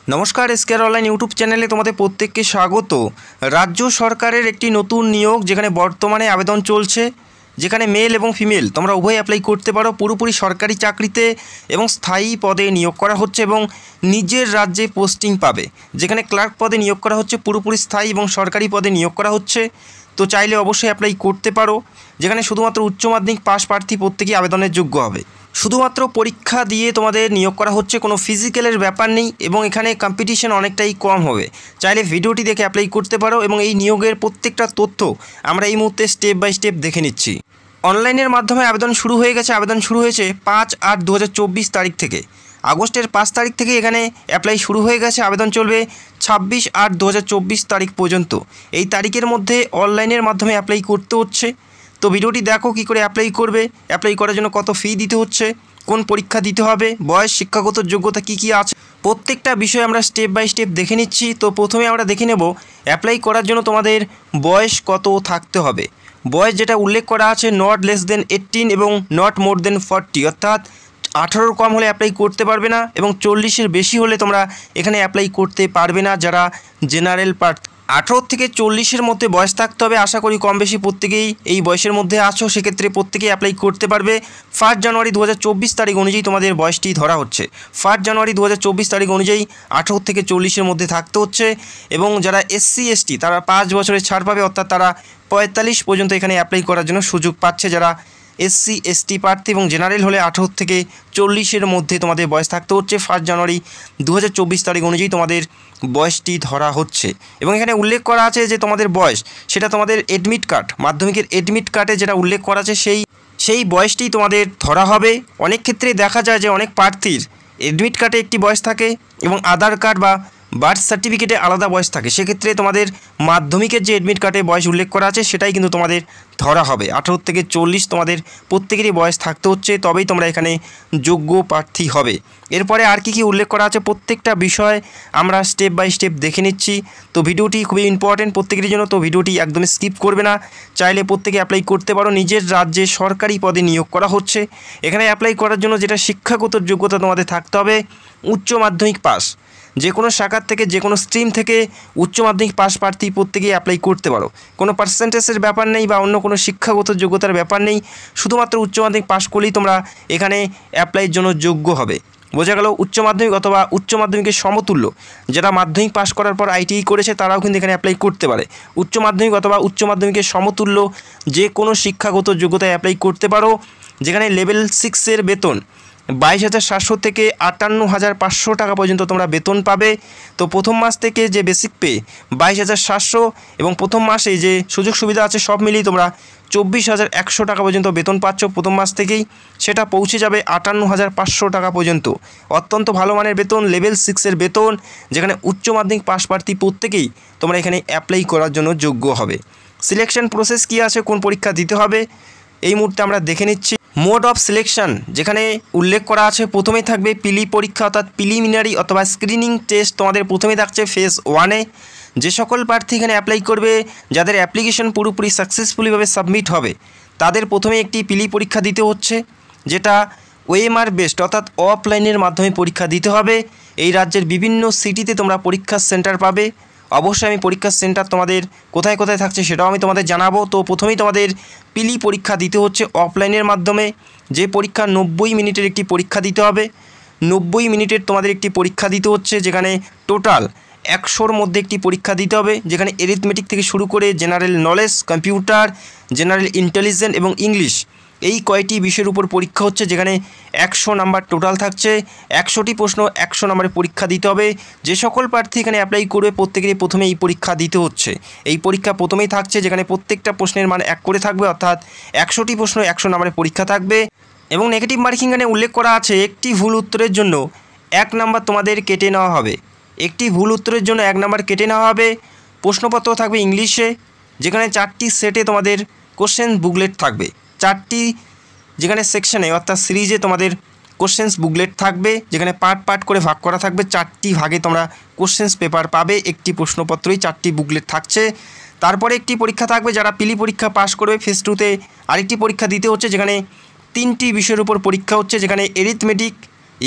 নমস্কার, এসকেআর online YouTube চ্যানেলে তোমাদের প্রত্যেককে স্বাগত। রাজ্য সরকারের একটি নতুন নিয়োগ যেখানে বর্তমানে আবেদন চলছে, যেখানে মেল এবং ফিমেল তোমরা উভয় অ্যাপ্লাই করতে পারো। পুরোপুরি সরকারি চাকরিতে এবং স্থায়ী পদে নিয়োগ করা হচ্ছে এবং নিজের রাজ্যে পোস্টিং পাবে। যেখানে ক্লার্ক পদে নিয়োগ করা হচ্ছে, পুরোপুরি স্থায়ী এবং সরকারি পদে নিয়োগ করা হচ্ছে। তো চাইলে অবশ্যই অ্যাপ্লাই করতে পারো। যেখানে শুধুমাত্র উচ্চ মাধ্যমিক পাস প্রার্থী প্রত্যেকেই আবেদনের যোগ্য হবে। শুধুমাত্র পরীক্ষা দিয়ে তোমাদের নিয়োগ করা হচ্ছে, কোনো ফিজিক্যালের ব্যাপার নেই এবং এখানে কম্পিটিশন অনেকটাই কম হবে। চাইলে ভিডিওটি দেখে অ্যাপ্লাই করতে পারো এবং এই নিয়োগের প্রত্যেকটা তথ্য আমরা এই মুহূর্তে স্টেপ বাই স্টেপ দেখে নিচ্ছি। অনলাইনের মাধ্যমে আবেদন শুরু হয়ে গেছে। আবেদন শুরু হয়েছে 5/8/2024 তারিখ থেকে। আগস্টের 5 তারিখ থেকে এখানে অ্যাপ্লাই শুরু হয়ে গেছে। আবেদন চলবে 26/8/2024 তারিখ পর্যন্ত। এই তারিখের মধ্যে অনলাইনের মাধ্যমে অ্যাপ্লাই করতে হচ্ছে। তো ভিডিওটি দেখো কী করে অ্যাপ্লাই করবে, অ্যাপ্লাই করার জন্য কত ফি দিতে হচ্ছে, কোন পরীক্ষা দিতে হবে, বয়স, শিক্ষাগত যোগ্যতা কী কী আছে, প্রত্যেকটা বিষয় আমরা স্টেপ বাই স্টেপ দেখে নিচ্ছি। তো প্রথমে আমরা দেখে নেব অ্যাপ্লাই করার জন্য তোমাদের বয়স কত থাকতে হবে। বয়স যেটা উল্লেখ করা আছে, নট লেস দেন 18 এবং নট মোর দেন 40, অর্থাৎ 18-র কম হলে অ্যাপ্লাই করতে পারবে না এবং 40-এর বেশি হলে তোমরা এখানে অ্যাপ্লাই করতে পারবে না যারা জেনারেল প্রার্থী। 18 থেকে 40-এর মধ্যে বয়স থাকতে হবে। আশা করি কম বেশি প্রত্যেকেই এই বয়সের মধ্যে আছো, সেক্ষেত্রে প্রত্যেকেই অ্যাপ্লাই করতে পারবে। 1 জানুয়ারি 2024 তারিখ অনুযায়ী তোমাদের বয়সটি ধরা হচ্ছে। 1 জানুয়ারি 2024 তারিখ অনুযায়ী 18 থেকে 40-এর মধ্যে থাকতে হচ্ছে এবং যারা SC ST তারা 5 বছরের ছাড় পাবে, অর্থাৎ তারা 45 পর্যন্ত এখানে অ্যাপ্লাই করার জন্য সুযোগ পাচ্ছে। যারা SC ST প্রার্থী এবং জেনারেল হলে 18 থেকে 40-এর মধ্যে তোমাদের বয়স থাকতে হচ্ছে। 1 জানুয়ারি 2024 তারিখ অনুযায়ী তোমাদের বয়সটি ধরা হচ্ছে এবং এখানে উল্লেখ করা আছে যে তোমাদের বয়স, সেটা তোমাদের অ্যাডমিট কার্ড, মাধ্যমিকের অ্যাডমিট কার্ডে যেটা উল্লেখ করা আছে সেই বয়সটি তোমাদের ধরা হবে। অনেক ক্ষেত্রে দেখা যায় যে অনেক প্রার্থীর অ্যাডমিট কার্ডে একটি বয়স থাকে এবং আধার কার্ড বা বার্থ সার্টিফিকেটে আলাদা বয়স থাকে। সেক্ষেত্রে তোমাদের মাধ্যমিকের যে অ্যাডমিট কার্ডে বয়স উল্লেখ করা আছে সেটাই কিন্তু তোমাদের ধরা হবে। 18 থেকে 40 তোমাদের প্রত্যেকেরই বয়স থাকতে হচ্ছে, তবেই তোমরা এখানে যোগ্য প্রার্থী হবে। এরপরে আর কি উল্লেখ করা আছে প্রত্যেকটা বিষয় আমরা স্টেপ বাই স্টেপ দেখে নিচ্ছি। তো ভিডিওটি খুবই ইম্পর্টেন্ট প্রত্যেকের জন্য, তো ভিডিওটি একদমই স্কিপ করবে না। চাইলে প্রত্যেকে অ্যাপ্লাই করতে পারো। নিজের রাজ্যে সরকারি পদে নিয়োগ করা হচ্ছে। এখানে অ্যাপ্লাই করার জন্য যেটা শিক্ষাগত যোগ্যতা তোমাদের থাকতে হবে, উচ্চ মাধ্যমিক পাস। যে কোনো শাখার থেকে, যে কোনো স্ট্রিম থেকে উচ্চ মাধ্যমিক পাস প্রার্থী প্রত্যেকেই অ্যাপ্লাই করতে পারো। কোনো পার্সেন্টেজের ব্যাপার নেই বা অন্য কোনো শিক্ষাগত যোগ্যতার ব্যাপার নেই, শুধুমাত্র উচ্চ মাধ্যমিক পাস করলেই তোমরা এখানে অ্যাপ্লাইয়ের জন্য যোগ্য হবে। বোঝা গেল? উচ্চ মাধ্যমিক অথবা উচ্চ মাধ্যমিকের সমতুল্য যারা মাধ্যমিক পাস করার পর ITI করেছে তারাও কিন্তু এখানে অ্যাপ্লাই করতে পারে। উচ্চ মাধ্যমিক অথবা উচ্চ মাধ্যমিকের সমতুল্য যে কোনো শিক্ষাগত যোগ্যতায় অ্যাপ্লাই করতে পারো। যেখানে লেভেল 6-এর বেতন 22,700 থেকে 58,500 টাকা পর্যন্ত তোমরা বেতন পাবে। তো প্রথম মাস থেকে যে বেসিক পে 22,700 এবং প্রথম মাসে যে সুযোগ সুবিধা আছে সব মিলিয়ে তোমরা 24,100 টাকা পর্যন্ত বেতন পাচ্ছ প্রথম মাস থেকেই। সেটা পৌঁছে যাবে 58,500 টাকা পর্যন্ত। অত্যন্ত ভালো মানের বেতন, লেভেল 6-এর বেতন, যেখানে উচ্চ মাধ্যমিক পাস প্রার্থী প্রত্যেকেই তোমরা এখানে অ্যাপ্লাই করার জন্য যোগ্য হবে। সিলেকশন প্রসেস কী আছে, কোন পরীক্ষা দিতে হবে এই মুহূর্তে আমরা দেখে নিচ্ছি। মোড অফ সিলেকশন যেখানে উল্লেখ করা আছে, প্রথমেই থাকবে পিলি পরীক্ষা, অর্থাৎ প্রিলিমিনারি অথবা স্ক্রিনিং টেস্ট। তোমাদের প্রথমে থাকছে ফেজ 1-এ। যে সকল প্রার্থী এখানে অ্যাপ্লাই করবে, যাদের অ্যাপ্লিকেশন পুরোপুরি সাকসেসফুলিভাবে সাবমিট হবে, তাদের প্রথমে একটি পিলি পরীক্ষা দিতে হচ্ছে, যেটা OMR বেসড, অর্থাৎ অফলাইনের মাধ্যমে পরীক্ষা দিতে হবে। এই রাজ্যের বিভিন্ন সিটিতে তোমরা পরীক্ষার সেন্টার পাবে। অবশ্যই আমি পরীক্ষার সেন্টার তোমাদের কোথায় কোথায় থাকছে সেটাও আমি তোমাদের জানাবো। তো প্রথমেই তোমাদের পিলি পরীক্ষা দিতে হচ্ছে অফলাইনের মাধ্যমে। যে পরীক্ষা 90 মিনিটের একটি পরীক্ষা দিতে হবে। 90 মিনিটের তোমাদের একটি পরীক্ষা দিতে হচ্ছে, যেখানে টোটাল 100-র মধ্যে একটি পরীক্ষা দিতে হবে। যেখানে অ্যারিথমেটিক থেকে শুরু করে general knowledge, computer, general intelligence এবং ইংলিশ, এই কয়টি বিষয়ের উপর পরীক্ষা হচ্ছে। যেখানে 100 নাম্বার টোটাল থাকছে। 100টি প্রশ্ন 100 নম্বরে পরীক্ষা দিতে হবে। যে সকল প্রার্থী এখানে অ্যাপ্লাই করবে প্রত্যেকেরই প্রথমে এই পরীক্ষা দিতে হচ্ছে। এই পরীক্ষা প্রথমেই থাকছে, যেখানে প্রত্যেকটা প্রশ্নের মান 1 করে থাকবে, অর্থাৎ 100টি প্রশ্ন 100 নম্বরে পরীক্ষা থাকবে। এবং নেগেটিভ মার্কিং এখানে উল্লেখ করা আছে, একটি ভুল উত্তরের জন্য 1 নাম্বার তোমাদের কেটে নেওয়া হবে। একটি ভুল উত্তরের জন্য 1 নাম্বার কেটে নেওয়া হবে। প্রশ্নপত্র থাকবে ইংলিশে, যেখানে 4টি সেটে তোমাদের কোশ্চেন বুকলেট থাকবে। 4টি যেখানে সেকশনে অর্থাৎ সিরিজে তোমাদের কোশ্চেন্স বুকলেট থাকবে, যেখানে পার্ট পার্ট করে ভাগ করা থাকবে। 4টি ভাগে তোমরা কোশ্চেন্স পেপার পাবে। একটি প্রশ্নপত্রই 4টি বুকলেট থাকছে। তারপরে একটি পরীক্ষা থাকবে, যারা পিলি পরীক্ষা পাস করবে ফেজ 2-তে আরেকটি পরীক্ষা দিতে হচ্ছে, যেখানে 3টি বিষয়ের উপর পরীক্ষা হচ্ছে। যেখানে অ্যারিথমেটিক,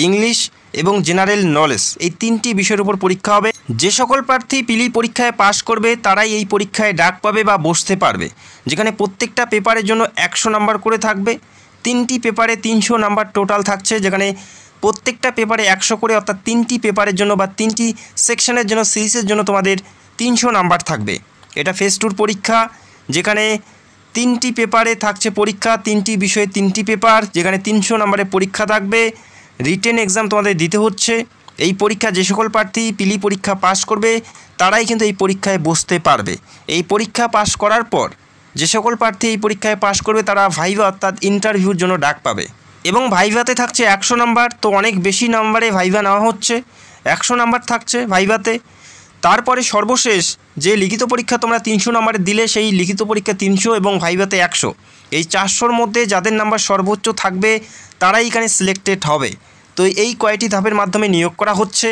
ইংলিশ এবং জেনারেল নলেজ, এই 3টি বিষয়ের উপর পরীক্ষা হবে। যে সকল প্রার্থী পিলি পরীক্ষায় পাশ করবে তারাই এই পরীক্ষায় ডাক পাবে বা বসতে পারবে, যেখানে প্রত্যেকটা পেপারের জন্য 100 নাম্বার করে থাকবে। 3টি পেপারে 300 নাম্বার টোটাল থাকছে, যেখানে প্রত্যেকটা পেপারে 100 করে, অর্থাৎ 3টি পেপারের জন্য বা 3টি সেকশনের জন্য সিরিজের জন্য তোমাদের 300 নাম্বার থাকবে। এটা ফেজ 2 পরীক্ষা, যেখানে 3টি পেপারে থাকছে পরীক্ষা, 3টি বিষয়ে 3টি পেপার, যেখানে 300 নাম্বারের পরীক্ষা থাকবে। রিটেন এক্সাম তোমাদের দিতে হচ্ছে। এই পরীক্ষা যে সকল প্রার্থী পিলি পরীক্ষা পাশ করবে তারাই কিন্তু এই পরীক্ষায় বসতে পারবে। এই পরীক্ষা পাশ করার পর যে সকল প্রার্থী এই পরীক্ষায় পাশ করবে তারা ভাইভা অর্থাৎ ইন্টারভিউর জন্য ডাক পাবে, এবং ভাইভাতে থাকছে 100 নাম্বার। তো অনেক বেশি নাম্বারে ভাইভা নেওয়া হচ্ছে, 100 নাম্বার থাকছে ভাইভাতে। তারপরে সর্বশেষ যে লিখিত পরীক্ষা তোমরা 300 নাম্বারে দিলে, সেই লিখিত পরীক্ষা 300 এবং ভাইভাতে 100, এই 400-র মধ্যে যাদের নাম্বার সর্বোচ্চ থাকবে তারাই এখানে সিলেক্টেড হবে। তো এই কয়টি ধাপের মাধ্যমে নিয়োগ করা হচ্ছে।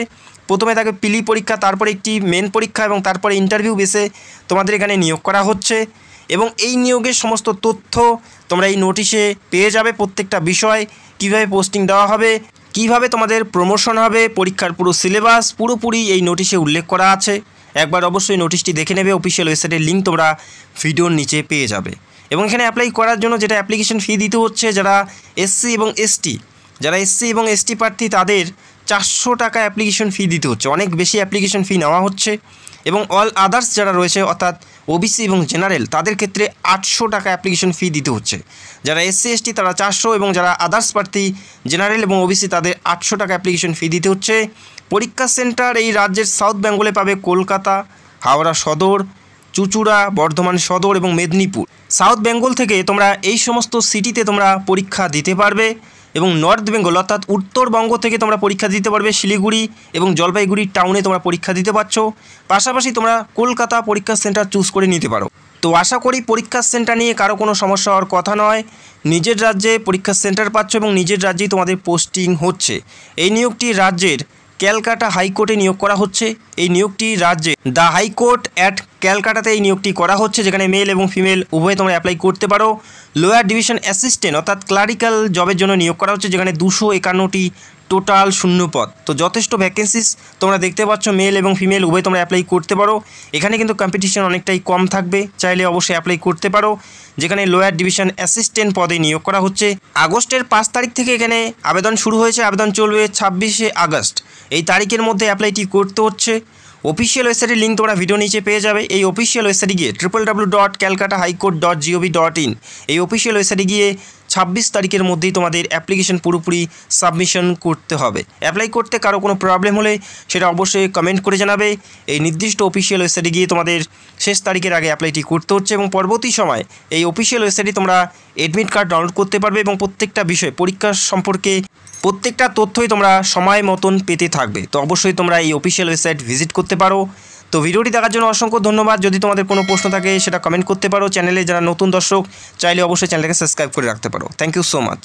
প্রথমে থাকবে পিলি পরীক্ষা, তারপরে একটি মেন পরীক্ষা এবং তারপরে ইন্টারভিউ বেসে তোমাদের এখানে নিয়োগ করা হচ্ছে। এবং এই নিয়োগের সমস্ত তথ্য তোমরা এই নোটিশে পেয়ে যাবে। প্রত্যেকটা বিষয়, কীভাবে পোস্টিং দেওয়া হবে, কিভাবে তোমাদের প্রমোশন হবে, পরীক্ষার পুরো সিলেবাস পুরোপুরি এই নোটিশে উল্লেখ করা আছে। একবার অবশ্যই নোটিশটি দেখে নেবে। অফিসিয়াল ওয়েবসাইটের লিঙ্ক তোমরা ভিডিওর নিচে পেয়ে যাবে। এবং এখানে অ্যাপ্লাই করার জন্য যেটা অ্যাপ্লিকেশন ফি দিতে হচ্ছে, যারা এসসি এবং এসটি প্রার্থী তাদের 400 টাকা অ্যাপ্লিকেশন ফি দিতে হচ্ছে। অনেক বেশি অ্যাপ্লিকেশন ফি নেওয়া হচ্ছে। এবং অল আদার্স যারা রয়েছে অর্থাৎ ওবিসি এবং জেনারেল, তাদের ক্ষেত্রে 800 টাকা অ্যাপ্লিকেশন ফি দিতে হচ্ছে। যারা এসসি এসটি তারা 400, এবং যারা আদার্স প্রার্থী জেনারেল এবং ওবিসি তাদের 800 টাকা অ্যাপ্লিকেশন ফি দিতে হচ্ছে। পরীক্ষা সেন্টার এই রাজ্যের সাউথ বেঙ্গলে পাবে কলকাতা, হাওড়া সদর, চুঁচুড়া, বর্ধমান সদর এবং মেদিনীপুর। সাউথ বেঙ্গল থেকে তোমরা এই সমস্ত সিটিতে তোমরা পরীক্ষা দিতে পারবে। এবং নর্থ বেঙ্গল অর্থাৎ উত্তরবঙ্গ থেকে তোমরা পরীক্ষা দিতে পারবে শিলিগুড়ি এবং জলপাইগুড়ি টাউনে তোমরা পরীক্ষা দিতে পারছো। পাশাপাশি তোমরা কলকাতা পরীক্ষা সেন্টার চুজ করে নিতে পারো। তো আশা করি পরীক্ষা সেন্টার নিয়ে কারো কোনো সমস্যা হওয়ার কথা নয়। নিজের রাজ্যে পরীক্ষা সেন্টার পাচ্ছ এবং নিজের রাজ্যেই তোমাদের পোস্টিং হচ্ছে। এই নিয়োগটি রাজ্যের ক্যালকাটা হাইকোর্টে নিয়োগ করা হচ্ছে। এই নিয়োগটি রাজ্যে দ্য হাইকোর্ট অ্যাট ক্যালকাটাতে এই নিয়োগটি করা হচ্ছে, যেখানে মেল এবং ফিমেল উভয়ে তোমরা অ্যাপ্লাই করতে পারো। লোয়ার ডিভিশন অ্যাসিস্ট্যান্ট অর্থাৎ ক্লারিক্যাল জবের জন্য নিয়োগ করা হচ্ছে, যেখানে 251টি টোটাল শূন্য পদ। তো যথেষ্ট ভ্যাকেন্সিস তোমরা দেখতে পাচ্ছ, মেল এবং ফিমেল উভয় তোমরা অ্যাপ্লাই করতে পারো। এখানে কিন্তু কম্পিটিশন অনেকটাই কম থাকবে, চাইলে অবশ্যই অ্যাপ্লাই করতে পারো। যেখানে লোয়ার ডিভিশন অ্যাসিস্ট্যান্ট পদে নিয়োগ করা হচ্ছে। আগস্টের 5 তারিখ থেকে এখানে আবেদন শুরু হয়েছে, আবেদন চলবে 26শে আগস্ট। এই তারিখের মধ্যে অ্যাপ্লাইটি করতে হচ্ছে। অফিসিয়াল ওয়েবসাইটের লিঙ্ক তোমরা ভিডিও নিচে পেয়ে যাবে। এই অফিসিয়াল ওয়েবসাইটে গিয়ে www.calcatahighcourt.gov.in এই অফিসিয়াল ওয়েবসাইটে গিয়ে 26 তারিখের মধ্যেই তোমাদের অ্যাপ্লিকেশন পুরোপুরি সাবমিশন করতে হবে। অ্যাপ্লাই করতে কারো কোনো প্রবলেম হলে সেটা অবশ্যই কমেন্ট করে জানাবে। এই নির্দিষ্ট অফিসিয়াল ওয়েবসাইটে গিয়ে তোমাদের শেষ তারিখের আগে অ্যাপ্লাইটি করতে হচ্ছে, এবং পরবর্তী সময় এই অফিসিয়াল ওয়েবসাইটে তোমরা অ্যাডমিট কার্ড ডাউনলোড করতে পারবে এবং প্রত্যেকটা বিষয় পরীক্ষা সম্পর্কে প্রত্যেকটা তথ্যই তোমরা সময় মতন পেতে থাকবে। তো অবশ্যই তোমরা এই অফিসিয়াল ওয়েবসাইট ভিজিট করতে পারো। তো ভিডিওটি দেখার জন্য অসংখ্য ধন্যবাদ। যদি তোমাদের কোনো প্রশ্ন থাকে সেটা কমেন্ট করতে পারো। চ্যানেলে যারা নতুন দর্শক চাইলে অবশ্যই চ্যানেলটাকে সাবস্ক্রাইব করে রাখতে পারো। Thank you so much.